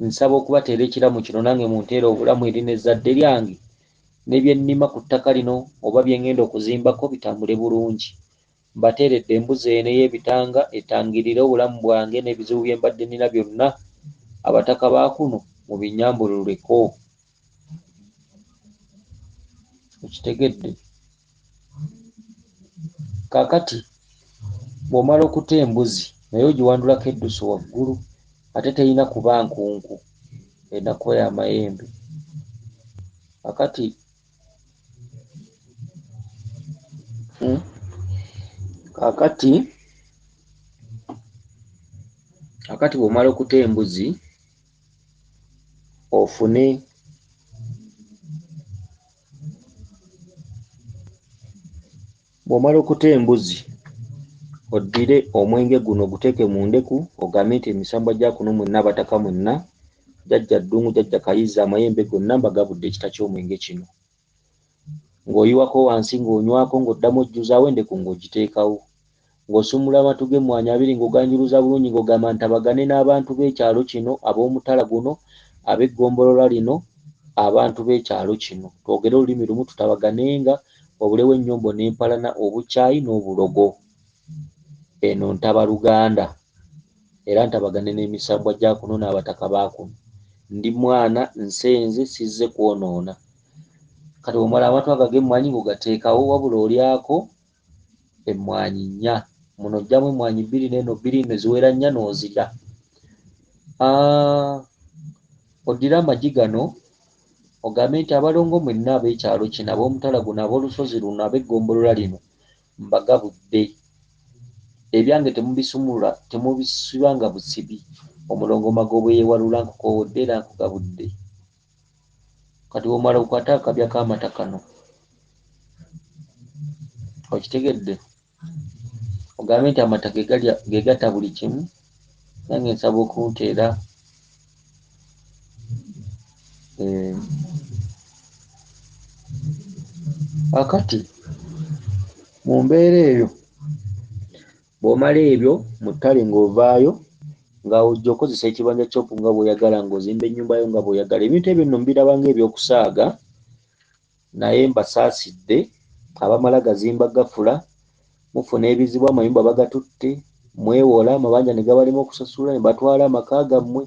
nsaba okubateera ekiramu kino nange munteera obulamu eri n'ezzadde lyange, ne bye nnima ku ttaka lino oba bye ŋŋenda okuzimbako bitambule bulungi. Mbateeredde embuzi eno ey'ebitanga etangirire obulamu bwange n'ebizibu bye mbadde nnina byonna. Abataka ba kuno mubinyambululeko. Okitegedde? Kaakati bw'omala okuta embuzi naye ogiwandulako eddusu waggulu, ate terina kuba nkunku, erina kuba ya mayembe. Kaakati bw'omala okuta embuzi ofune oddire omwenge guno oguteeke mu ndeku, ogambe nti emisambwa gya kuno mwenna abataka mwenna, jjajja Ddungu, jjajja Kayiza, amayembe gonna mbagabudde ekita ky'omwenge kino. Ng'oyiwako wansi ng'onywako ng'oddamu ojjuzaawo endeku ng'ogiteekawo, ng'osumula amatu g'emmwanyi 2 ng'oganjuluza bulungi ng'ogamba ntabagane n'abantu b'ekyalo kino, ab'omutala guno, ab'eggombolola lino, abantu b'ekyalo kino. Twogere olulimi lumu tutabaganenga, wabulewo ennyombo n'empalana, obukyayi n'obulogo. Eno ntaba Luganda era ntabagane n'emisambwa gya kuno n'abataka ba kuno. Ndi mwana nsenze, sizze kwonoona. Kati omala amatu ago ag'emmwanyi ng'ogateekawo, wabula olyako emmwanyi 4. Muno oggyamu emmwanyi 2 n'eno 2 ne ziwera 4 n'ozirya. Oddire amagi gano ogambe nti abalongo mwenna ab'ekyalo kino, ab'omutala guno, ab'olusozi luno, ab'eggombolola lino mbagabudde. Ebyange temubisumula, temubisibanga busibi. Omulongo Magobo yeewalula nkukoowodde era nkugabudde. Kati bw'omala okwata akabya k'amata kano, okitegedde? Ogambe nti amata ge gatta buli kimu, nange nsaba okunteera. Akati mu mbeera eyo bw'omala ebyo mu ttale ng'ovaayo ng'ojja okozesa ekibanja ky'oku nga bw'oyagala, ng'ozimba ennyumba yo nga bw'oyagala. Ebintu ebyo nno mbiraba ng'ebyokusaaga, naye mbasaasidde abamala gazimba gafula, mufuna ebizibu, amayumba bagatutte, mwewola, amabanja ne gabalema okusasula ne batwala amaka gammwe,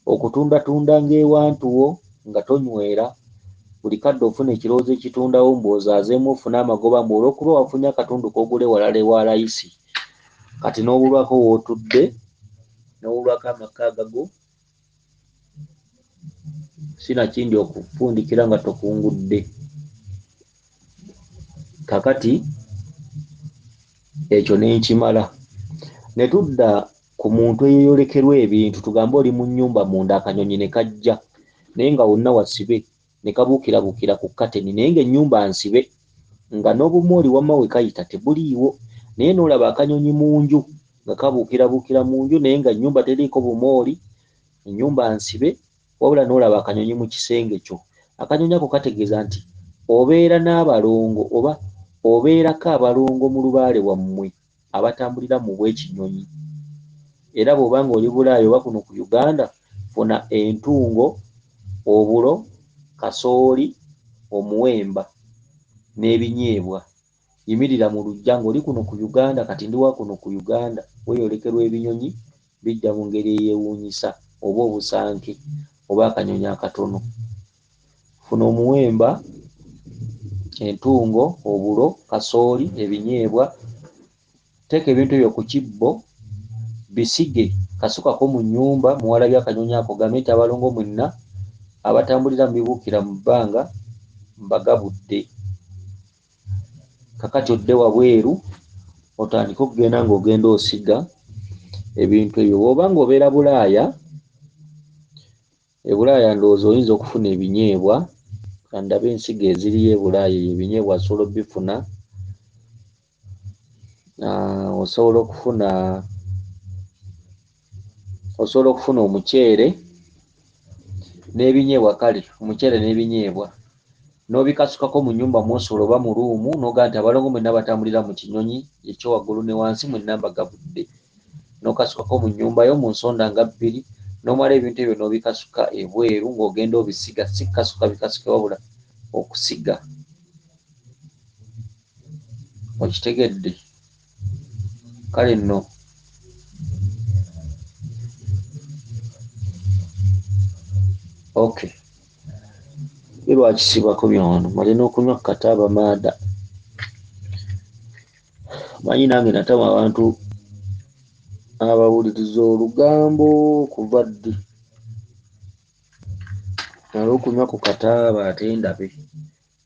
okutundatunda ng'ewantuwo nga tonywera, buli kadde ofuna ekirowoozo ekitundawo mbw'ozaazeemu ofune amagoba mbu olw'okuba wafunye akatundu k'ogule walala ewa layisi kati n'obulwako w'otudde n'obulwako amaka agago sinakindi okufundikira nga tokungudde. Kakati ekyo nenkimala ne tudda ku muntu eyeeyolekerwa ebintu, tugambe oli mu nnyumba munda akanyonyi ne kajja naye nga wonna wasibe ne kabuukirabuukira ku kateni naye ng'ennyumba nsibe nga n'obumooli wamma we kayita tebuliiwo naye n'olaba akanyonyi mu nju nga kabuukirabuukira mu nju naye nga ennyumba teriiko bumooli, ennyumba nsibe wabula n'olaba akanyonyi mu kisenge kyo. Akanyonyi ako kategeeza nti obeera n'abalongo oba obeerako abalongo mu lubaale wammwe abatambulira mu bw'ekinyonyi. Era bw'oba ng'oli Bulaaya oba kuno ku Uganda, funa entungo, obulo, kasooli, omuwemba n'ebinyeebwa. Yimirira mu luggya ng'oli kuno ku Uganda, kati ndi wa kuno ku Uganda, weeyolekerwa ebinyonyi bijja mu ngeri eyeewuunyisa oba obusanke oba akanyonyi akatono. Funa omuwemba, entungo, obulo, kasooli, ebinyeebwa, teeka ebintu ebyo ku kibbo, bisige, kasukako mu nnyumba muwalabye akanyonyi ako, gambe nti abalongo mwenna abatambulira mu bibuukira mu bbanga mbagabudde. Kakati odde wabweru otandike okugenda ng'ogenda osiga ebintu ebyo. Bw'oba ng'obeera Bulaaya, e Bulaaya ndowooza oyinza okufuna ebinyeebwa, kandabe ensigo eziriyo e Bulaaya ebinyeebwa osobola obbifuna. Osobola okufuna omuceere n'ebinyeebwa, kale omuceere n'ebinyeebwa n'obikasukako mu nnyumba mw'osobola oba mu luumu n'ogaa nti abalongo mwenna batambulira mu kinyonyi ekyo waggulu ne wansi mwenna mbagabudde, n'okasukako mu nnyumba yo mu nsonda nga 2 n'omala ebintu ebyo n'obikasuka ebweru ng'ogenda obisiga, si kasuka bikasuke wabula okusiga. Okitegedde? Kale nno okay, ye lwakisibako byono male n'okunywa kataaba maada. Manyi nange natama abantu abawuliriza olugambo kuva ddi, male okunywa ku kataaba ate ndabe.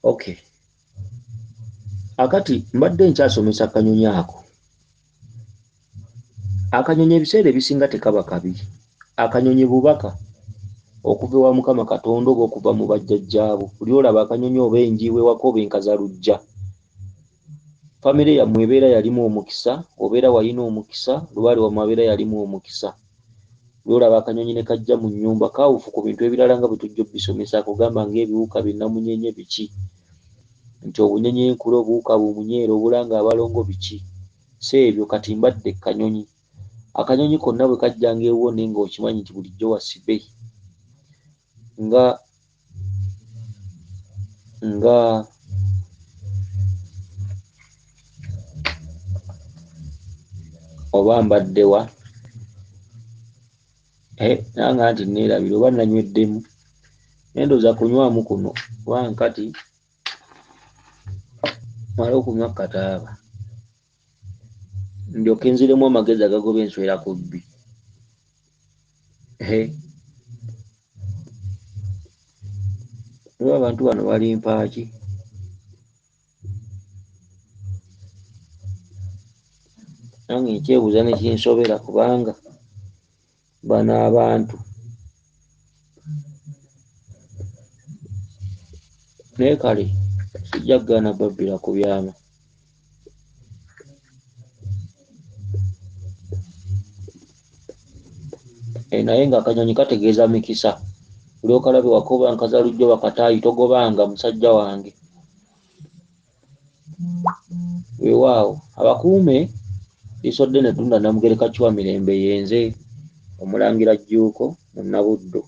Okay, akati mbadde nkyasomesa akanyonyi ako. Akanyonyi ebiseera ebisinga tekaba kabi, akanyonyi bubaka okuva ewa Mukama Katonda oba okuva mu bajjajjaabo. Buli olaba akanyonyi oba enjiibwa ewaka oba enkazalujja, famire yammwe ebeera yalimu omukisa, obeera walina omukisa, lubaale wammwe abeera yalimu omukisa. Buli olaba akanyonyi ne kajja mu nnyumba, kaawufu ku bintu ebirala nga bwe tujja obbisomesa, akugamba ng'ebiwuka binnamunyenye biki, nti obunyenyenkule, obuwuka bumunyeere, obulanga abalongo biki, si ebyo. Kati mbadde kanyonyi. Akanyonyi konna bwe kajjanga ewuwo naye ng'okimanyi nti bulijjo wasibe nga oba mbadde wa nange anti neerabira oba nanyweddemu, nendooza kunywamu kuno kuba nkati mala okunywa kataaba ndyoke nziremu amagezi agagoba enswera ku bbi. Oba abantu bano balimpa ki? Nange nkyebuuza ne kinsobera kubanga bano abantu naye kale sijja kugaana babbira ku byama. Naye ng'akanyonyi kategeeza mikisa. Buli okalabe waka oba nkazalujja oba kataayi togobanga musajja wange. Weewaawo abakuume liiso ddene ddunda Namugereka Chwa Mirembe yenze Omulangira Jjuuko mu Nnabuddo.